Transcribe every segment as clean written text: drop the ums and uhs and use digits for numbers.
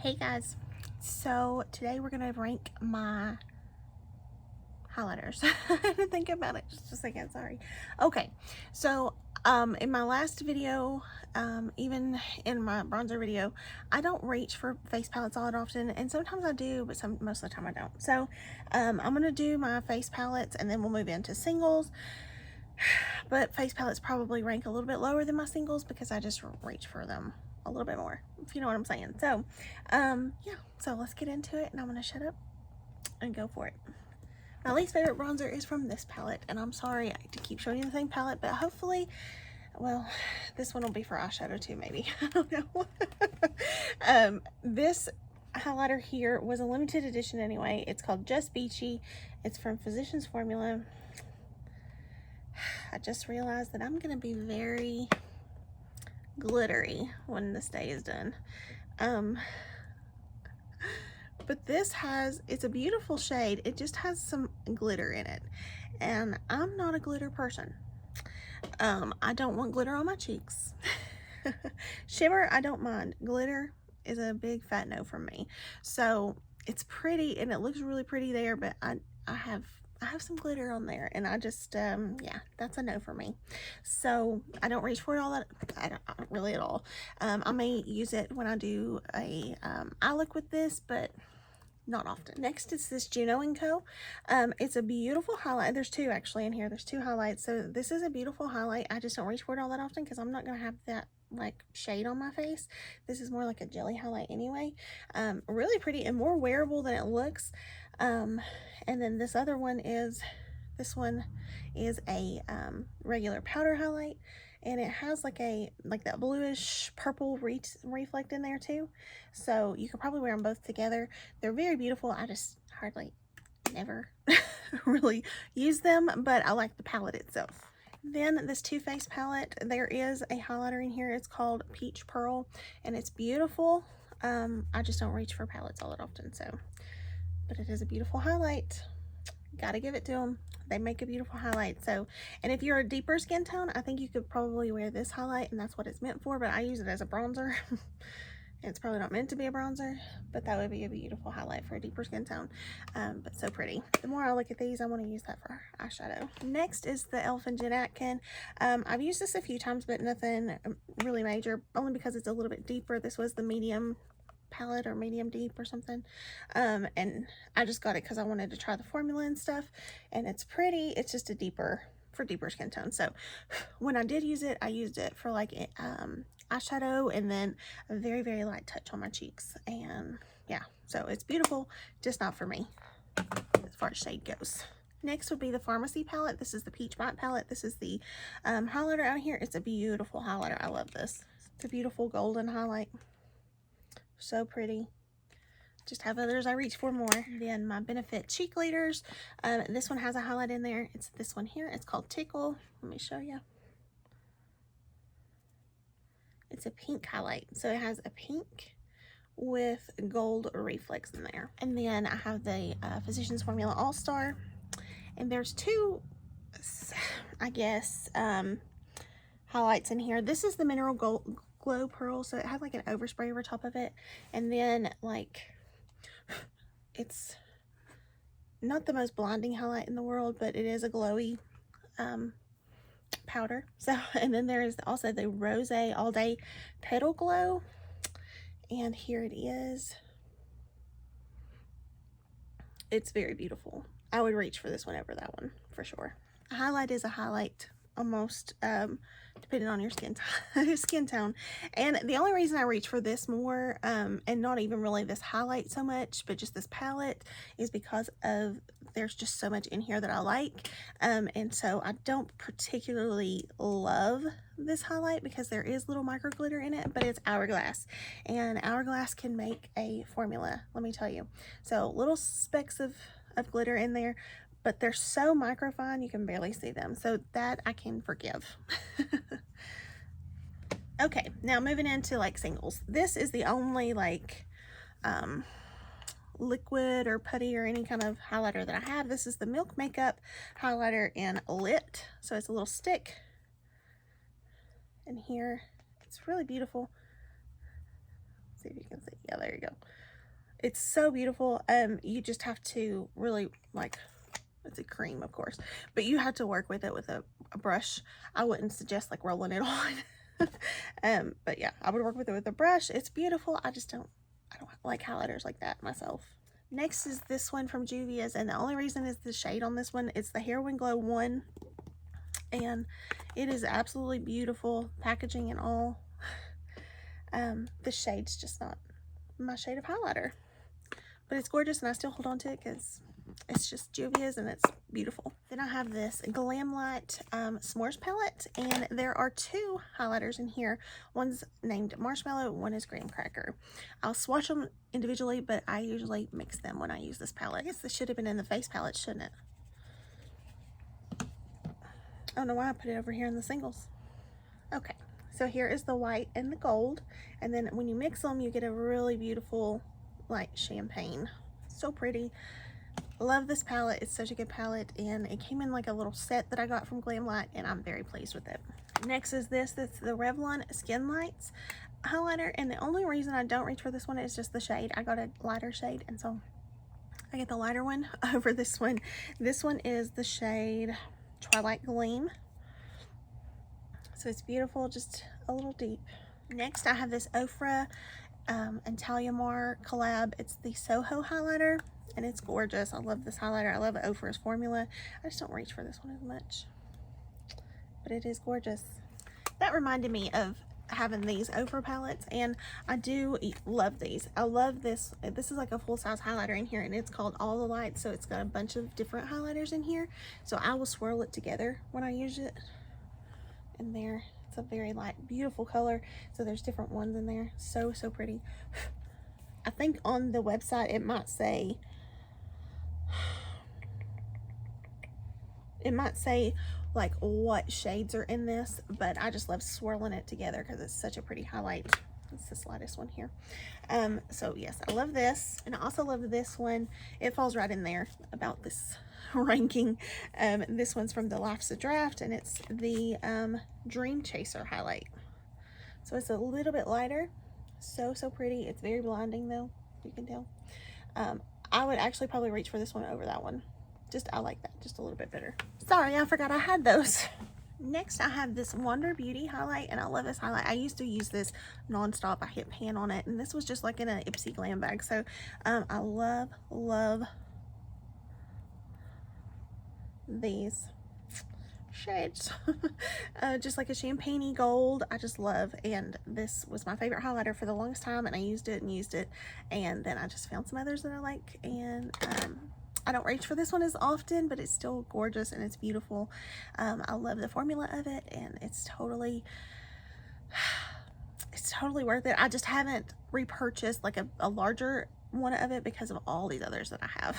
Hey guys, so today we're gonna rank my highlighters. I didn't think about it just a second, sorry. Okay, so in my last video, even in my bronzer video, I don't reach for face palettes all that often, and sometimes I do, but most of the time I don't. So I'm gonna do my face palettes and then we'll move into singles. But face palettes probably rank a little bit lower than my singles because I just reach for them a little bit more, if you know what I'm saying. So yeah, so let's get into it, and I'm gonna shut up and go for it. My least favorite bronzer is from this palette, and I'm sorry to keep showing you the same palette, but hopefully, well, this one will be for eyeshadow too, maybe. I don't know. This highlighter here was a limited edition anyway. It's called Just Beachy. It's from Physicians Formula. I just realized that I'm gonna be very glittery when this day is done. But this it's a beautiful shade. It just has some glitter in it, and I'm not a glitter person. I don't want glitter on my cheeks. Shimmer, I don't mind. Glitter is a big fat no from me. So it's pretty and it looks really pretty there, but I have some glitter on there, and I just yeah, that's a no for me. So I don't reach for it all that, I don't really at all. I may use it when I do a eye look with this, but not often. Next is this Juno & Co. It's a beautiful highlight. There's two actually in here. There's two highlights. So this is a beautiful highlight. I just don't reach for it all that often because I'm not going to have that like shade on my face. This is more like a jelly highlight anyway. Really pretty and more wearable than it looks. And then this other one is, a regular powder highlight, and it has like that bluish purple reflect in there too, so you could probably wear them both together. They're very beautiful. I just hardly never really use them, but I like the palette itself. Then this Too Faced palette, there is a highlighter in here. It's called Peach Pearl, and it's beautiful. I just don't reach for palettes all that often, so, but it is a beautiful highlight. Gotta give it to them. They make a beautiful highlight. So, and if you're a deeper skin tone, I think you could probably wear this highlight, and that's what it's meant for, but I use it as a bronzer. It's probably not meant to be a bronzer, but that would be a beautiful highlight for a deeper skin tone. But so pretty. The more I look at these, I want to use that for eyeshadow. Next is the e.l.f. and Jen Atkin. I've used this a few times, but nothing really major, only because it's a little bit deeper. This was the medium palette, or medium deep or something, and I just got it because I wanted to try the formula and stuff, and it's pretty. It's just for deeper skin tone. So when I did use it, I used it for like eyeshadow, and then a very, very light touch on my cheeks, and yeah, so it's beautiful, just not for me as far as shade goes. Next would be the Pharmacy palette. This is the Peach Matte palette. This is the highlighter out here. It's a beautiful highlighter. I love this. It's a beautiful golden highlight. So pretty. Just have others I reach for more. Then my Benefit cheek leaders. This one has a highlight in there. It's this one here. It's called Tickle. Let me show you. It's a pink highlight. So it has a pink with gold reflex in there. And then I have the Physicians Formula All-Star. And there's two, I guess, highlights in here. This is the Mineral Glow Pearl, so it has like an overspray over top of it, and then like, it's not the most blinding highlight in the world, but it is a glowy powder. So, and then there is also the Rose All Day Petal Glow, and here it is. It's very beautiful. I would reach for this one over that one for sure. A highlight is a highlight, almost, depending on your skin tone. And the only reason I reach for this more, and not even really this highlight so much, but just this palette, is because of there's just so much in here that I like. And so I don't particularly love this highlight because there is little micro glitter in it, but it's Hourglass, and Hourglass can make a formula, let me tell you. So little specks of glitter in there, but they're so microfine you can barely see them, so that I can forgive. Okay, now moving into like singles. This is the only like liquid or putty or any kind of highlighter that I have. This is the Milk Makeup highlighter in Lit, so it's a little stick in here. It's really beautiful. See if you can see. Yeah, there you go. It's so beautiful. You just have to really, like, it's a cream, of course, but you have to work with it with a brush. I wouldn't suggest like rolling it on. But yeah, I would work with it with a brush. It's beautiful. I don't like highlighters like that myself. Next is this one from Juvia's, and the only reason is the shade on this one. It's the Hair When Glow 1, and it is absolutely beautiful, packaging and all. The shade's just not my shade of highlighter, but it's gorgeous, and I still hold on to it because it's just Juvia's and it's beautiful. Then I have this Glamlight S'mores palette, and there are 2 highlighters in here. One's named Marshmallow, one is Graham Cracker. I'll swatch them individually, but I usually mix them when I use this palette. I guess this should have been in the face palette, shouldn't it? I don't know why I put it over here in the singles. Okay, so here is the white and the gold, and then when you mix them, you get a really beautiful, like, champagne. So pretty. Love this palette. It's such a good palette, and it came in like a little set that I got from Glamlight, and I'm very pleased with it. Next is this. That's the Revlon Skin Lights highlighter, and the only reason I don't reach for this one is just the shade. I got a lighter shade, and so I get the lighter one over this one. This one is the shade Twilight Gleam. So it's beautiful, just a little deep. Next, I have this Ofra and Talia collab. It's the Soho Highlighter, and it's gorgeous. I love this highlighter. I love Ofra's formula. I just don't reach for this one as much, but it is gorgeous. That reminded me of having these Ofra palettes, and I do love these. I love this. This is like a full-size highlighter in here, and it's called All the Light, so it's got a bunch of different highlighters in here. So I will swirl it together when I use it. In there, it's a very light, beautiful color, so there's different ones in there. So pretty. I think on the website it might say like what shades are in this, but I just love swirling it together because it's such a pretty highlight. It's this lightest one here. So yes, I love this, and I also love this one. It falls right in there about this ranking. This one's from the Life's a Draft, and it's the Dream Chaser highlight. So it's a little bit lighter. So pretty. It's very blinding though, you can tell. I would actually probably reach for this one over that one. I like that just a little bit better. Sorry, I forgot I had those. Next, I have this Wonder Beauty highlight, and I love this highlight. I used to use this nonstop. I hit pan on it, and this was just like in an Ipsy glam bag. So I love these shades. Just like a champagne-y gold. I just love, and this was my favorite highlighter for the longest time, and I used it, and then I just found some others that I like, and I don't reach for this one as often, but it's still gorgeous and it's beautiful. I love the formula of it, and it's totally worth it. I just haven't repurchased like a larger one of it because of all these others that I have.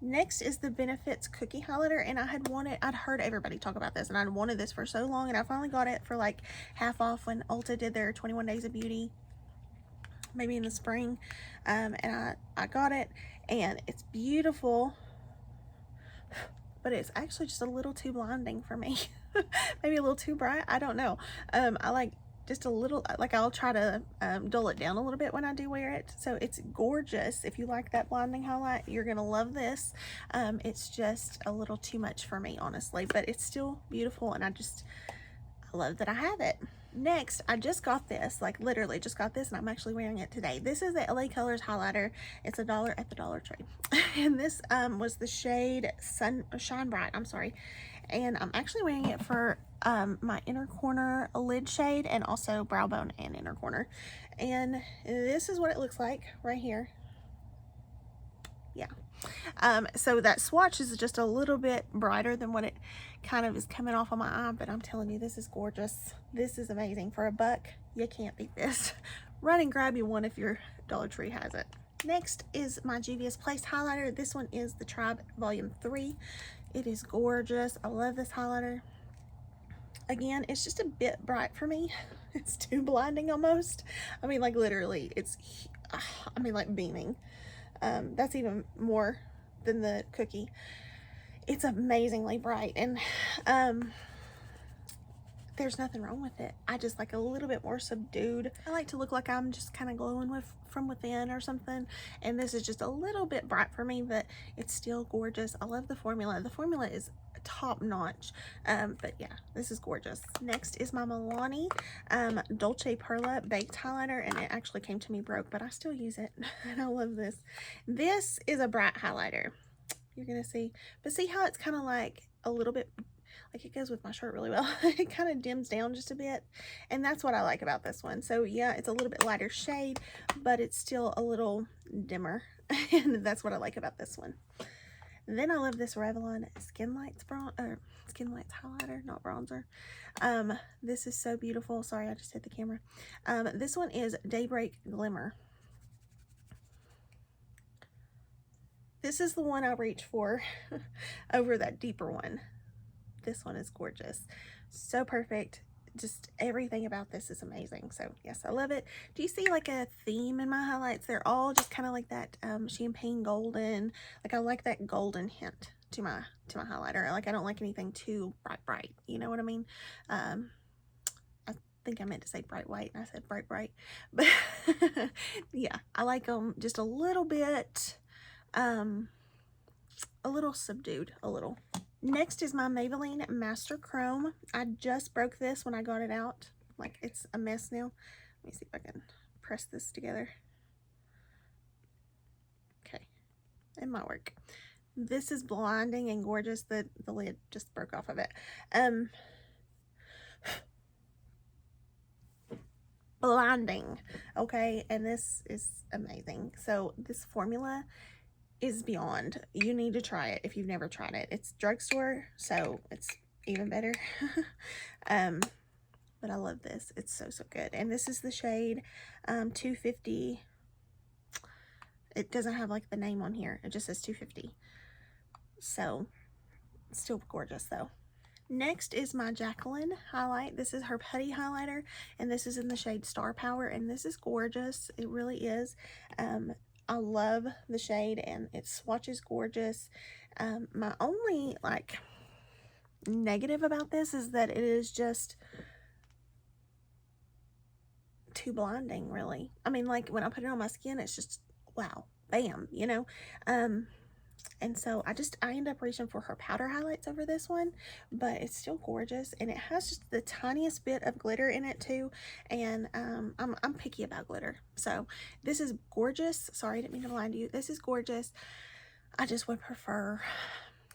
Next is the Benefits Cookie Highlighter, and I'd heard everybody talk about this, and I'd wanted this for so long, and I finally got it for like half off when Ulta did their 21 Days of Beauty, maybe in the spring, and I got it, and it's beautiful, but it's actually just a little too blinding for me. Maybe a little too bright, I don't know. I like just a little, like I'll try to dull it down a little bit when I do wear it. So it's gorgeous. If you like that blinding highlight, you're gonna love this. It's just a little too much for me, honestly, but it's still beautiful, and I love that I have it. Next, I just got this, like literally just got this, and I'm actually wearing it today. This is the LA Colors highlighter. It's $1 at the Dollar Tree. And this was the shade Shine Bright, I'm sorry. And I'm actually wearing it for my inner corner lid shade, and also brow bone and inner corner. And this is what it looks like right here. Yeah. So that swatch is just a little bit brighter than what it kind of is coming off on my eye, but I'm telling you, this is gorgeous. This is amazing. For $1, you can't beat this. Run and grab you one if your Dollar Tree has it. Next is my Juvia's Place highlighter. This one is the Tribe Volume 3. It is gorgeous. I love this highlighter. Again, it's just a bit bright for me. It's too blinding almost. I mean, like literally, like beaming. That's even more than the cookie. It's amazingly bright, and there's nothing wrong with it. I just like a little bit more subdued. I like to look like I'm just kind of glowing from within or something, and this is just a little bit bright for me, but it's still gorgeous. I love the formula. The formula is top notch. But yeah, this is gorgeous. Next is my Milani Dolce Perla baked highlighter, and it actually came to me broke, but I still use it and I love this. This is a bright highlighter, you're gonna see, but see how it's kind of like a little bit, like it goes with my shirt really well. It kind of dims down just a bit, and that's what I like about this one. So yeah, it's a little bit lighter shade, but it's still a little dimmer, and that's what I like about this one. And then I love this Revlon Skin Lights highlighter, not bronzer. This is so beautiful. Sorry, I just hit the camera. This one is Daybreak Glimmer. This is the one I reach for over that deeper one. This one is gorgeous. So perfect. Just everything about this is amazing. So yes, I love it. Do you see like a theme in my highlights? They're all just kind of like that champagne golden. Like I like that golden hint to my highlighter. Like I don't like anything too bright. You know what I mean? I think I meant to say bright white and I said bright. But yeah, I like them just a little bit, a little subdued, a little. Next is my Maybelline Master Chrome. I just broke this when I got it out. Like it's a mess now. Let me see if I can press this together. Okay, it might work. This is blinding and gorgeous. The lid just broke off of it. Blinding, okay, and this is amazing. So this formula is beyond. You need to try it if you've never tried it. It's drugstore, so it's even better. But I love this. It's so good. And this is the shade 250. It doesn't have like the name on here. It just says 250. So it's still gorgeous though. Next is my Jaclyn Highlight. This is her putty highlighter, and this is in the shade Star Power, and this is gorgeous. It really is. I love the shade, and it swatches gorgeous. My only like negative about this is that it is just too blinding, really. I mean, like when I put it on my skin, it's just wow, bam, you know. And so I end up reaching for her powder highlights over this one, but it's still gorgeous, and it has just the tiniest bit of glitter in it too. And I'm picky about glitter, so this is gorgeous. Sorry, I didn't mean to blind you. This is gorgeous. I just would prefer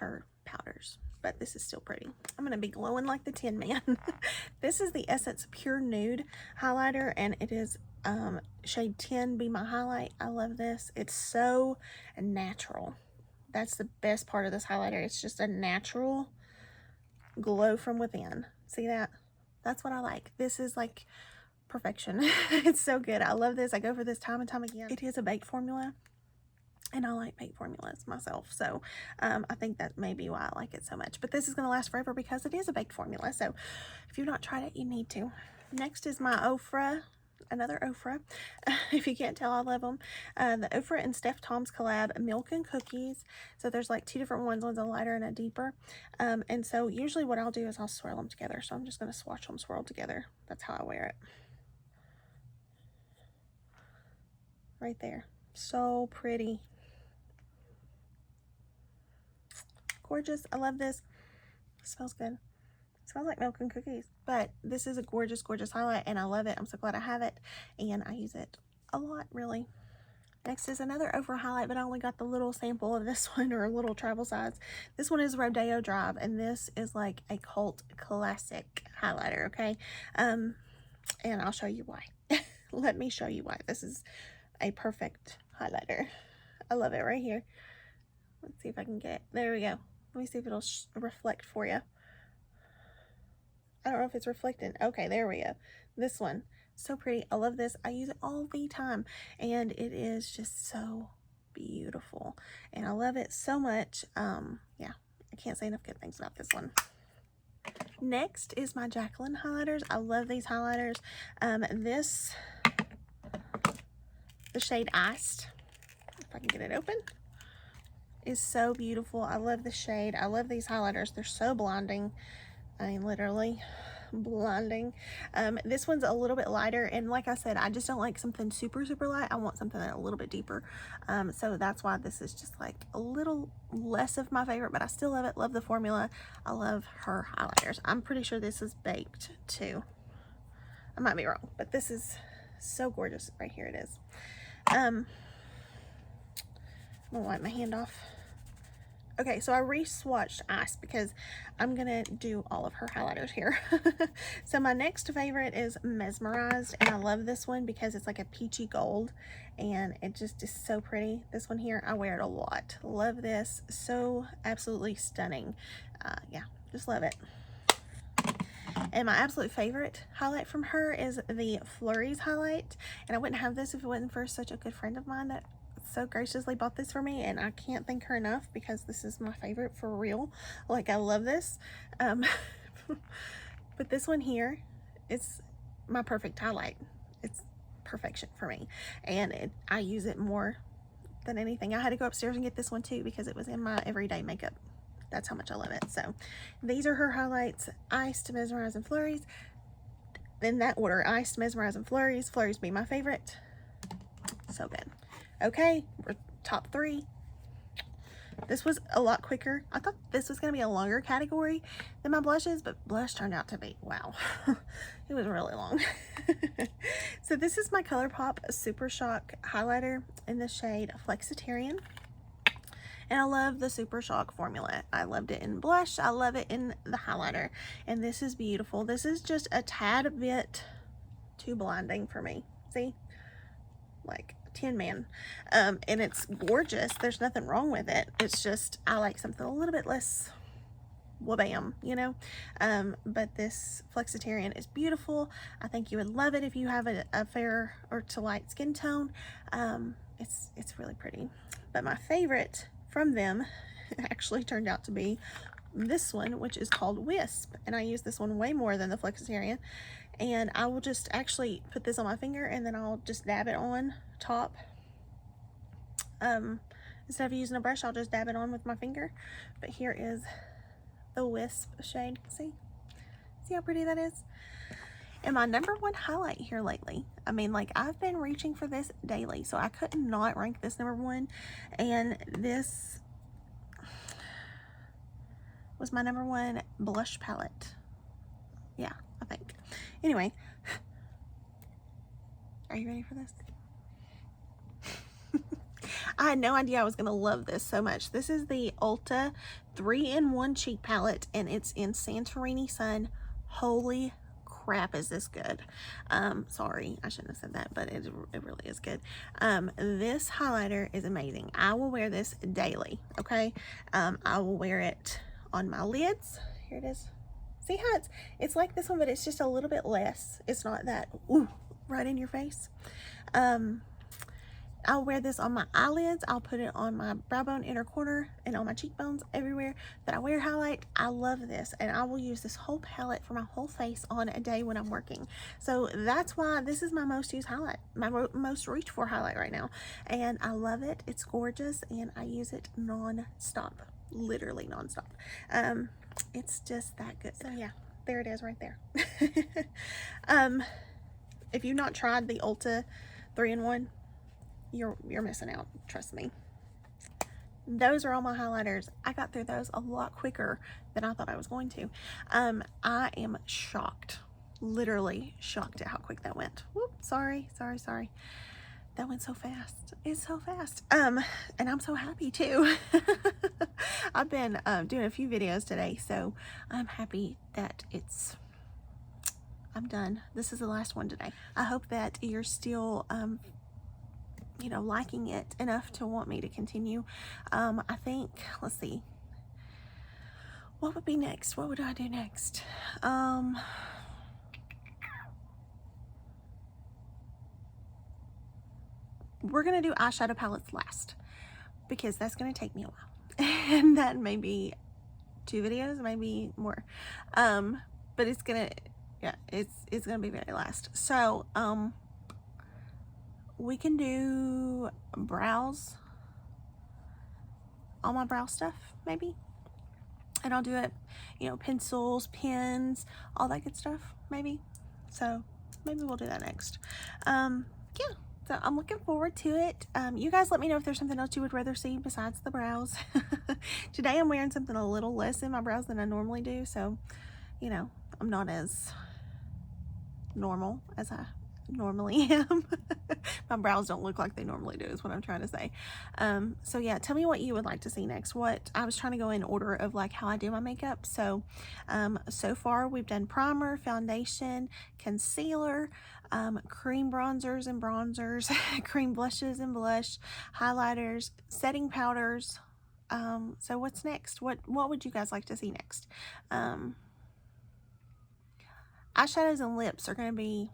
her powders, but this is still pretty. I'm gonna be glowing like the Tin Man. This is the Essence Pure Nude highlighter, and it is shade 10 Be My Highlight. I love this. It's so natural. That's the best part of this highlighter. It's just a natural glow from within. See that? That's what I like. This is like perfection. It's so good. I love this. I go for this time and time again. It is a baked formula, and I like baked formulas myself. So I think that may be why I like it so much. But this is going to last forever because it is a baked formula. So if you've not tried it, you need to. Next is my Ofra. Another Ofra. If you can't tell, I love them. The Ofra and Steph Tom's collab, Milk and Cookies. So there's like two different ones. One's a lighter and a deeper. And so usually what I'll do is I'll swirl them together. So I'm just going to swatch them swirled together. That's how I wear it. Right there. So pretty. Gorgeous. I love this. It smells good. Smells like milk and cookies, but this is a gorgeous highlight, and I love it. I'm so glad I have it, and I use it a lot, really. Next is another Ofra highlight, but I only got the little sample of this one, or a little travel size. This one is Rodeo Drive, and this is like a cult classic highlighter, okay? And I'll show you why. Let me show you why. This is a perfect highlighter. I love it right here. Let's see if I can get it. There we go. Let me see if it'll reflect for you. I don't know if it's reflecting. Okay, there we go. This one, so pretty. I love this. I use it all the time, and it is just so beautiful, and I love it so much. Yeah, I can't say enough good things about this one. Next is my Jaclyn Highlighters. I love these highlighters. The shade Iced, if I can get it open, is so beautiful. I love the shade. I love these highlighters. They're so blinding. I mean, literally, blinding. This one's a little bit lighter, and like I said, I just don't like something super light. I want something a little bit deeper. So that's why this is just like a little less of my favorite, but I still love it. Love the formula. I love her highlighters. I'm pretty sure this is baked too. I might be wrong, but this is so gorgeous. Right here it is. I'm gonna wipe my hand off. Okay, so I re-swatched Ice because I'm gonna do all of her highlighters here. So my next favorite is Mesmerized, and I love this one because it's like a peachy gold, and it just is so pretty. This one here, I wear it a lot. Love this. So absolutely stunning. Yeah, just love it. And my absolute favorite highlight from her is the Flurries Highlight, and I wouldn't have this if it wasn't for such a good friend of mine that so graciously bought this for me, and I can't thank her enough because this is my favorite for real. Like, I love this. But this one here, it's my perfect highlight. It's perfection for me, and I use it more than anything. I had to go upstairs and get this one too because it was in my everyday makeup. That's how much I love it. So these are her highlights: Iced, Mesmerized, and Flurries. In that order: Iced, Mesmerized, and Flurries. Flurries being my favorite. So good. Okay, we're top 3. This was a lot quicker. I thought this was going to be a longer category than my blushes, but blush turned out to be, wow, it was really long. So this is my Colourpop Super Shock highlighter in the shade Flexitarian. And I love the Super Shock formula. I loved it in blush. I love it in the highlighter. And this is beautiful. This is just a tad bit too blinding for me. See? Like Tin Man. And it's gorgeous. There's nothing wrong with it. It's just I like something a little bit less wabam, you know. But this Flexitarian is beautiful. I think you would love it if you have a fair or to light skin tone. It's really pretty. But my favorite from them actually turned out to be this one, which is called Wisp, and I use this one way more than the Flexitarian. And I will just actually put this on my finger, and then I'll just dab it on top. Instead of using a brush, I'll just dab it on with my finger. But here is the Wisp shade. See how pretty that is? And my #1 highlight here lately, I mean, like, I've been reaching for this daily, so I could not rank this #1. And this was my #1 blush palette. Yeah, I think. Anyway, are you ready for this? I had no idea I was gonna love this so much. This is the Ulta 3-in-1 cheek palette, and it's in Santorini Sun. Holy crap, is this good. Sorry, I shouldn't have said that, but it really is good. This highlighter is amazing. I will wear this daily, okay? I will wear it on my lids. Here it is. See how it's like this one, but it's just a little bit less. It's not that, ooh, right in your face. I'll wear this on my eyelids. I'll put it on my brow bone inner corner and on my cheekbones, everywhere that I wear highlight. I love this, and I will use this whole palette for my whole face on a day when I'm working. So that's why this is my most used highlight, my most reached for highlight right now. And I love it. It's gorgeous, and I use it non-stop, literally non-stop. It's just that good. So yeah, there it is right there. If you've not tried the Ulta 3-in-1, you're missing out, trust me. Those are all my highlighters. I got through those a lot quicker than I thought I was going to. I am shocked, literally shocked at how quick that went. Whoop, sorry. That went so fast. It's so fast. And I'm so happy too. I've been doing a few videos today, so I'm happy that I'm done. This is the last one today. I hope that you're still you know, liking it enough to want me to continue. I think, let's see, what would be next? What would I do next? We're gonna do eyeshadow palettes last because that's gonna take me a while, and that may be 2 videos, maybe more. But it's gonna, yeah, it's gonna be very last. So we can do brows, all my brow stuff, maybe. and I'll do it, you know, pencils, pens, all that good stuff, maybe. So maybe we'll do that next. Yeah, so I'm looking forward to it. You guys let me know if there's something else you would rather see besides the brows. Today I'm wearing something a little less in my brows than I normally do, so, you know, I'm not as normal as I normally am. My brows don't look like they normally do is what I'm trying to say. So yeah, tell me what you would like to see next. What I was trying to go in order of like how I do my makeup. So so far we've done primer, foundation, concealer, cream bronzers and bronzers, cream blushes and blush, highlighters, setting powders. So what's next? What would you guys like to see next? Eyeshadows and lips are gonna be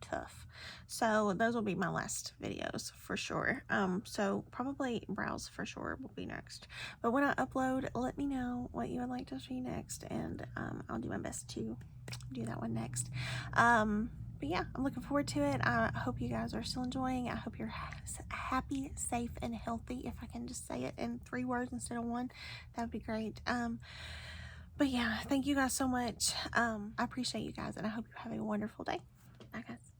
tough, so those will be my last videos for sure. So probably brows for sure will be next, but when I upload, let me know what you would like to see next, and I'll do my best to do that one next. But yeah, I'm looking forward to it. I hope you guys are still enjoying. I hope you're happy, safe, and healthy. If I can just say it in 3 words instead of 1, that would be great. But yeah, thank you guys so much. I appreciate you guys, and I hope you have a wonderful day. Bye, guys.